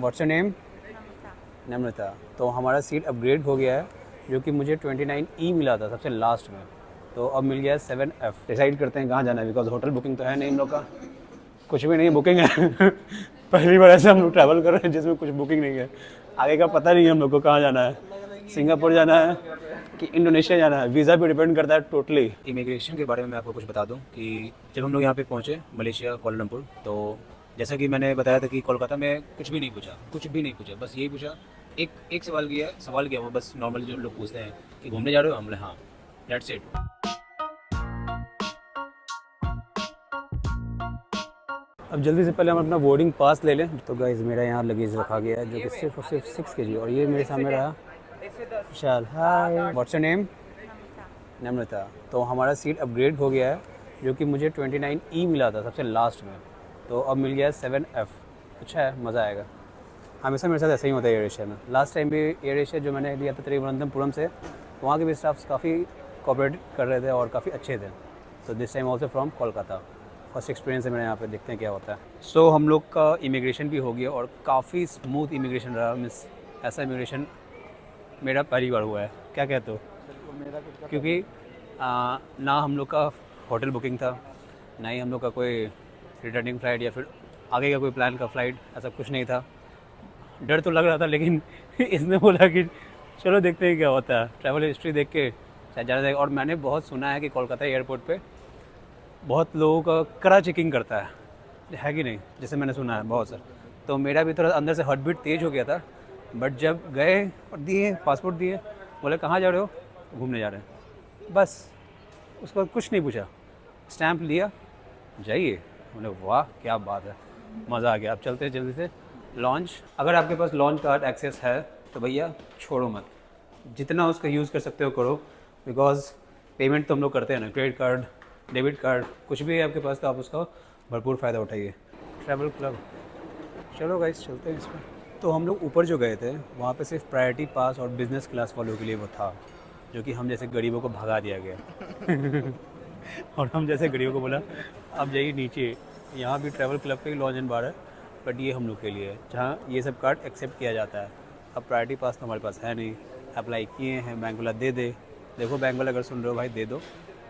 What's your name? नम्रता। तो हमारा seat upgrade हो गया है, जो कि मुझे 29E मिला था सबसे लास्ट में, तो अब मिल गया है 7F। डिसाइड करते हैं कहाँ जाना है, बिकॉज होटल बुकिंग तो है नहीं हम लोग का, कुछ भी नहीं बुकिंग है। पहली बार ऐसे हम लोग ट्रैवल कर रहे हैं जिसमें कुछ बुकिंग नहीं है। आगे का पता नहीं है हम लोग को कहाँ जाना है, सिंगापुर जाना है कि इंडोनेशिया जाना है, वीज़ा पे डिपेंड करता है टोटली। इमिग्रेशन के बारे में मैं आपको कुछ बता दूं कि जब हम लोग यहाँ पे पहुँचे मलेशिया कोलालमपुर, तो जैसा कि मैंने बताया था कि कोलकाता में कुछ भी नहीं पूछा, कुछ भी नहीं पूछा, बस यही पूछा, एक एक सवाल किया वो बस नॉर्मली जो लोग पूछते हैं कि घूमने जा रहे हो, हमने हाँ, दैट्स इट। अब जल्दी से पहले हम अपना बोर्डिंग पास ले लें। तो गाइज़ मेरा यहाँ लगेज रखा गया है, जो कि सिर्फ और सिर्फ 6 kg, और ये मेरे सामने रहा विशाल। हाय, व्हाट्स योर नेम? नम्रता। तो हमारा सीट अपग्रेड हो गया है, जो कि मुझे 29E मिला था सबसे लास्ट में, तो अब मिल गया है 7F। अच्छा है, मज़ा आएगा। हमेशा मेरे साथ ऐसा ही होता है एयर एशिया में। लास्ट टाइम भी एयर एशिया जो मैंने लिया था त्रिवनंतपुरम से, वहाँ के भी स्टाफ्स काफ़ी कोऑपरेट कर रहे थे और काफ़ी अच्छे थे। तो this time also from Kolkata. First experience है मेरा यहाँ पे, देखते हैं क्या होता है। सो हम लोग का इमिग्रेशन भी हो गया और काफ़ी स्मूथ इमिग्रेशन रहा। मीन्स ऐसा इमिग्रेशन मेरा पहली बार हुआ है। क्या कहते हो? क्योंकि ना हम लोग का होटल बुकिंग था, ना ही हम लोग का कोई रिटर्निंग फ़्लाइट या फिर आगे का कोई प्लान का फ़्लाइट, ऐसा कुछ नहीं था। डर तो लग रहा था, लेकिन इसने बोला कि चलो देखते हैं क्या होता है, ट्रैवल हिस्ट्री देख के शायद ज़्यादा जाएगा। और मैंने बहुत सुना है कि कोलकाता एयरपोर्ट पे बहुत लोगों का कड़ा चेकिंग करता है कि नहीं, जैसे मैंने सुना है बहुत सर। तो मेरा भी थोड़ा अंदर से हार्ट बीट तेज़ हो गया था, बट जब गए और दिए पासपोर्ट दिए, बोले कहाँ जा रहे हो? घूमने जा रहे हैं, बस। उसके बाद कुछ नहीं पूछा, स्टैंप लिया, जाइए। बोले वाह क्या बात है, मज़ा आ गया। अब चलते हैं जल्दी से लॉन्च। अगर आपके पास लॉन्च कार्ड एक्सेस है तो भैया छोड़ो मत, जितना उसका यूज़ कर सकते हो करो, बिकॉज पेमेंट तो हम लोग करते हैं ना, क्रेडिट कार्ड, डेबिट कार्ड, कुछ भी है आपके पास तो आप उसका भरपूर फ़ायदा उठाइए। ट्रैवल क्लब, चलो गाइस चलते हैं इस पर। तो हम लोग ऊपर जो गए थे वहाँ पे सिर्फ प्रायोरिटी पास और बिज़नेस क्लास वालों के लिए वो था, जो कि हम जैसे गरीबों को भगा दिया गया। और हम जैसे गरीबों को बोला आप जाइए नीचे, यहाँ भी ट्रैवल क्लब का ही लॉन्च एंड बार है, बट ये हम लोग के लिए है जहाँ ये सब कार्ड एक्सेप्ट किया जाता है। अब प्रायोरिटी पास तो हमारे पास है नहीं, अप्लाई किए हैं, बैंक वाला दे दे। देखो बैंक वाला अगर सुन रहे हो भाई दे दो,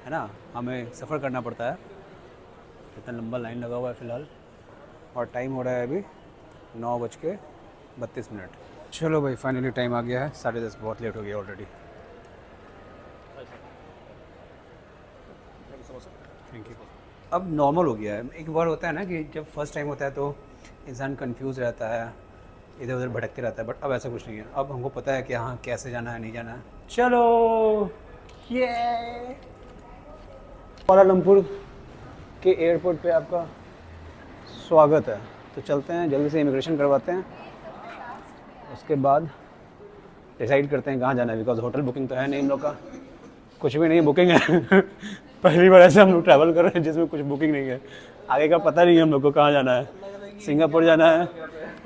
है ना, हमें सफ़र करना पड़ता है। इतना लंबा लाइन लगा हुआ है फ़िलहाल, और टाइम हो रहा है अभी 9:32। चलो भाई फाइनली टाइम आ गया है, 10:30, बहुत लेट हो गया ऑलरेडी। Thank you. अब नॉर्मल हो गया है। एक बार होता है ना कि जब फर्स्ट टाइम होता है तो इंसान कंफ्यूज रहता है, इधर उधर भटकते रहता है, बट अब ऐसा कुछ नहीं है। अब हमको पता है कि हाँ कैसे जाना है, नहीं जाना है। चलो ये कुआलालंपुर के एयरपोर्ट पे आपका स्वागत है। तो चलते हैं जल्दी से, इमिग्रेशन करवाते हैं, उसके बाद डिसाइड करते हैं कहाँ जाना है, बिकॉज होटल बुकिंग तो है नहीं हम लोग का, कुछ भी नहीं बुकिंग है। पहली बार ऐसे हम लोग ट्रैवल कर रहे हैं जिसमें कुछ बुकिंग नहीं है। आगे का पता नहीं है हम लोग को कहाँ जाना है, सिंगापुर जाना है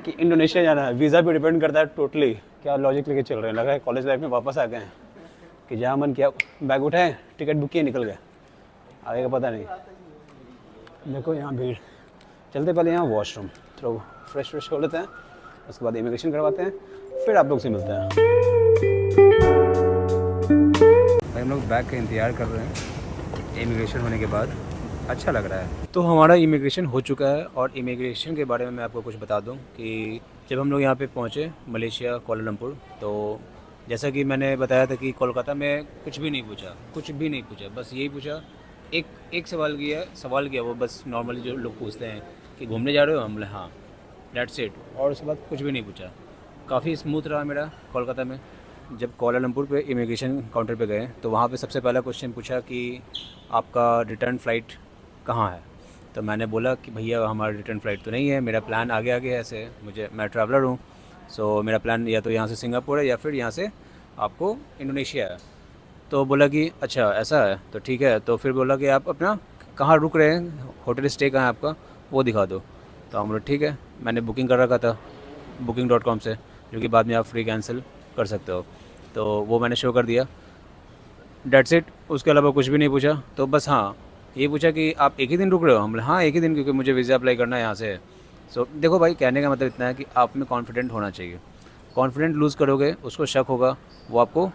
कि इंडोनेशिया जाना है, वीज़ा पे डिपेंड करता है टोटली। क्या लॉजिक लेके चल रहे हैं, लगा है कॉलेज लाइफ में वापस आ गए हैं कि जहाँ मन किया बैग उठाए, टिकट बुक किए, निकल गए। आगे का पता नहीं। देखो यहाँ भीड़। चलते पहले यहाँ वॉशरूम, थोड़ा फ्रेश हो लेते हैं, उसके बाद इमिग्रेशन करवाते हैं, फिर आप लोग से मिलते हैं। भाई हम लोग बैग का इंतज़ार कर रहे हैं इमिग्रेशन होने के बाद, अच्छा लग रहा है। तो हमारा इमिग्रेशन हो चुका है, और इमिग्रेशन के बारे में मैं आपको कुछ बता दूं कि जब हम लोग यहाँ पे पहुँचे मलेशिया कोलालमपुर, तो जैसा कि मैंने बताया था कि कोलकाता में कुछ भी नहीं पूछा, कुछ भी नहीं पूछा, बस यही पूछा, एक सवाल किया वो बस नॉर्मली जो लोग पूछते हैं कि घूमने जा रहे हो, हमने हाँ, दैट्स इट। और उसके बाद कुछ भी नहीं पूछा। काफ़ी स्मूथ रहा मेरा कोलकाता में। जब कोलालमपुर पे इमिग्रेशन काउंटर पे गए तो वहाँ पे सबसे पहला क्वेश्चन पूछा कि आपका रिटर्न फ़्लाइट कहाँ है। तो मैंने बोला कि भैया हमारा रिटर्न फ़्लाइट तो नहीं है, मेरा प्लान आगे है ऐसे, मैं ट्रैवलर हूँ, सो मेरा प्लान या तो यहाँ से सिंगापुर है या फिर यहाँ से आपको इंडोनेशिया है। तो बोला कि अच्छा ऐसा है, तो ठीक है। तो फिर बोला कि आप अपना कहाँ रुक रहे हैं, होटल स्टे कहाँ है आपका, वो दिखा दो। तो हम बोले ठीक है, मैंने बुकिंग कर रखा था booking.com से, जो कि बाद में आप फ्री कैंसिल कर सकते हो। तो वो मैंने शो कर दिया, डेट्स इट। उसके अलावा कुछ भी नहीं पूछा। तो बस हाँ ये पूछा कि आप एक ही दिन रुक रहे हो, हम बोले हाँ एक ही दिन, क्योंकि मुझे वीज़ा अप्लाई करना है यहाँ से। सो देखो भाई, कहने का मतलब इतना है कि आप में कॉन्फिडेंट होना चाहिए। कॉन्फिडेंट लूज़ करोगे, उसको शक होगा, वो आपको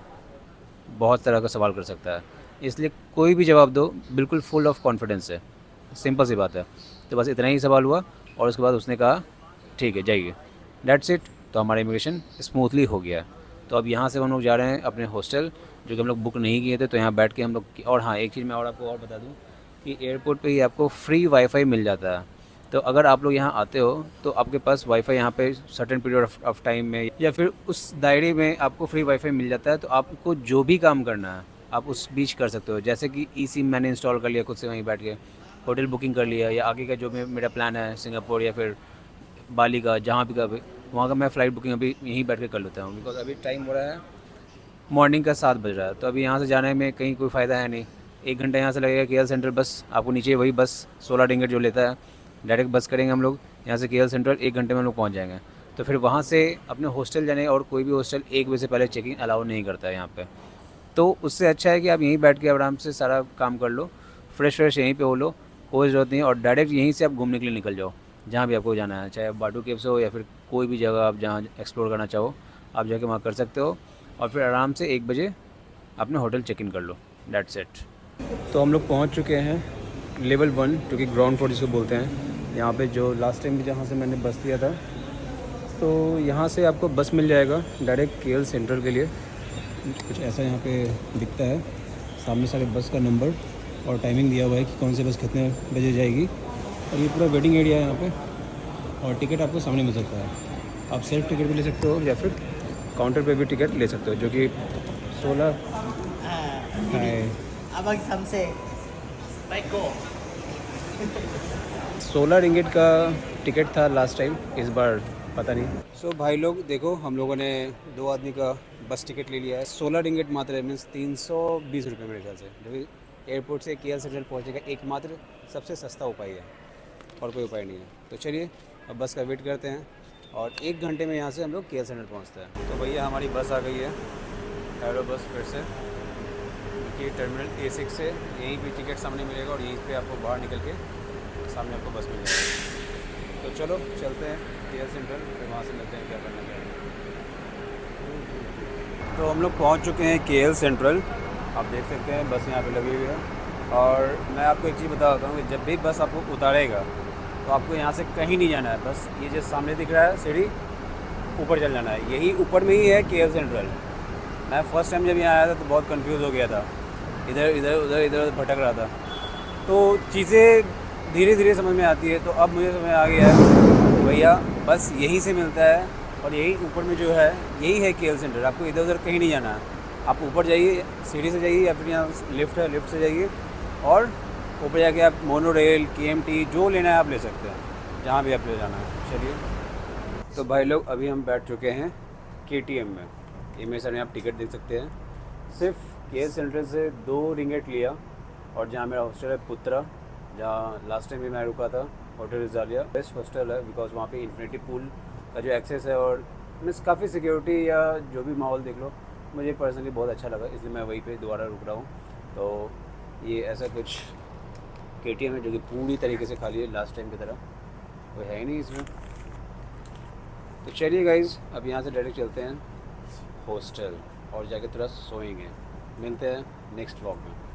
बहुत तरह का सवाल कर सकता है। इसलिए कोई भी जवाब दो बिल्कुल फुल ऑफ कॉन्फिडेंस से, सिंपल सी बात है। तो बस इतना ही सवाल हुआ और उसके बाद उसने कहा ठीक है जाइए, डेट्स इट। तो हमारा इमिग्रेशन स्मूथली हो गया। तो अब यहाँ से हम लोग जा रहे हैं अपने हॉस्टल, जो कि हम लोग बुक नहीं किए थे। तो यहाँ बैठ के हम लोग, और हाँ एक चीज़ मैं और आपको और बता दूँ कि एयरपोर्ट पे ही आपको फ्री वाईफाई मिल जाता है। तो अगर आप लोग यहाँ आते हो तो आपके पास वाईफाई यहाँ पे सर्टेन पीरियड ऑफ टाइम में या फिर उस दायरे में आपको फ्री वाईफाई मिल जाता है। तो आपको जो भी काम करना है आप उस बीच कर सकते हो। जैसे कि ई सिम मैंने इंस्टॉल कर लिया खुद से वहीं बैठ के, होटल बुकिंग कर लिया, या आगे का जो मेरा प्लान है सिंगापुर या फिर बाली का, जहाँ भी का भी, वहाँ का मैं फ़्लाइट बुकिंग अभी यहीं बैठ के कर लेता हूँ। बिकॉज अभी टाइम हो रहा है मॉर्निंग का 7 बज रहा है। तो अभी यहाँ से जाने में कहीं कोई फ़ायदा है नहीं। 1 घंटा यहाँ से लगेगा KL सेंट्रल, बस आपको नीचे वही बस 16 टिकट जो लेता है, डायरेक्ट बस करेंगे हम लोग यहाँ से KL सेंट्रल, 1 घंटे में हम लोग पहुँच जाएंगे। तो फिर वहाँ से अपने हॉस्टल जाने, और कोई भी हॉस्टल 1 बजे से पहले चेकिंग अलाउ नहीं करता है यहाँ पे। तो उससे अच्छा है कि आप यहीं बैठ के आराम से सारा काम कर लो, फ्रेश यहीं पे हो लो, कोई ज़रूरत नहीं है। और डायरेक्ट यहीं से आप घूमने के लिए निकल जाओ जहाँ भी आपको जाना है, चाहे आप बाटू केव से हो या फिर कोई भी जगह आप जहाँ एक्सप्लोर करना चाहो आप जाके वहाँ कर सकते हो। और फिर आराम से 1 बजे अपने होटल चेक इन कर लो, डेट्स इट। तो हम लोग पहुँच चुके हैं लेवल 1, जो कि ग्राउंड फ्लोर जिसको बोलते हैं। यहाँ पे जो लास्ट टाइम भी जहाँ से मैंने बस लिया था, तो यहाँ से आपको बस मिल जाएगा डायरेक्ट KL सेंट्रल के लिए। कुछ ऐसा यहाँ पे दिखता है सामने सारे बस का नंबर और टाइमिंग दिया हुआ है कि कौन सी बस कितने बजे जाएगी। और ये पूरा वेटिंग एरिया है यहाँ पे, और टिकट आपको सामने मिल सकता है। आप सेल्फ टिकट भी ले सकते हो या फिर काउंटर पे भी टिकट ले सकते हो, जो कि 16 रिंगिट का टिकट था लास्ट टाइम, इस बार पता नहीं। सो भाई लोग देखो, हम लोगों ने 2 आदमी का बस टिकट ले लिया है। 16 रिंगिट मात्र है, मीन्स 320 रुपये मेरे ख्याल से, जो कि एयरपोर्ट से KL सेंट्रल पहुँचने का एकमात्र सबसे सस्ता उपाय है, और कोई उपाय नहीं है। तो चलिए अब बस का वेट करते हैं, और 1 घंटे में यहाँ से हम लोग KL सेंट्रल पहुँचते हैं। तो भैया हमारी बस आ गई है, एरो बस फिर से, कि टर्मिनल A6 से यहीं पे टिकट सामने मिलेगा, और यहीं पे आपको बाहर निकल के सामने आपको बस मिल जाएगी। तो चलो चलते हैं KL सेंट्रल, फिर वहाँ से मिलते हैं क्या करना है। तो हम लोग पहुँच चुके हैं KL सेंट्रल, आप देख सकते हैं बस यहाँ पे लगी हुई है। और मैं आपको एक चीज़ बता देता हूँ कि जब भी बस आपको उतारेगा तो आपको यहाँ से कहीं नहीं जाना है, बस ये जो सामने दिख रहा है सीढ़ी, ऊपर चल जाना है। यही ऊपर में ही है KL सेंट्रल। मैं फ़र्स्ट टाइम जब यहाँ आया था तो बहुत कंफ्यूज हो गया था, इधर उधर भटक रहा था। तो चीज़ें धीरे धीरे समझ में आती है। तो अब मुझे समझ आ गया है भैया बस यहीं से मिलता है, और यही ऊपर में जो है यही है KL सेंटर। आपको इधर उधर कहीं नहीं जाना है, आप ऊपर जाइए, सीढ़ी से जाइए, या फिर यहाँ लिफ्ट है, लिफ्ट से जाइए, और ऊपर जाके आप मोनो रेल KMT जो लेना है आप ले सकते हैं, जहाँ भी आप ले जाना है। चलिए तो भाई लोग अभी हम बैठ चुके हैं KTM में। ये मेरे सामने आप टिकट देख सकते हैं। सिर्फ KL सेंट्रल से 2 रिंगेट लिया, और जहाँ मेरा हॉस्टल है पुत्रा, जहाँ लास्ट टाइम भी मैं रुका था, होटल रिजालिया, बेस्ट हॉस्टल है। बिकॉज वहाँ पे इन्फिनिटी पूल का जो एक्सेस है, और मीन्स काफ़ी सिक्योरिटी या जो भी माहौल देख लो, मुझे पर्सनली बहुत अच्छा लगा, इसलिए मैं वहीं पे दोबारा रुक रहा हूँ। तो ये ऐसा कुछ KTM है जो कि पूरी तरीके से खाली है, लास्ट टाइम की तरह कोई है ही नहीं इसमें। तो चलिए गाइज़ अब यहाँ से डायरेक्ट चलते हैं हॉस्टल, और जाके थोड़ा सोएंगे। मिलते हैं नेक्स्ट व्लॉग में।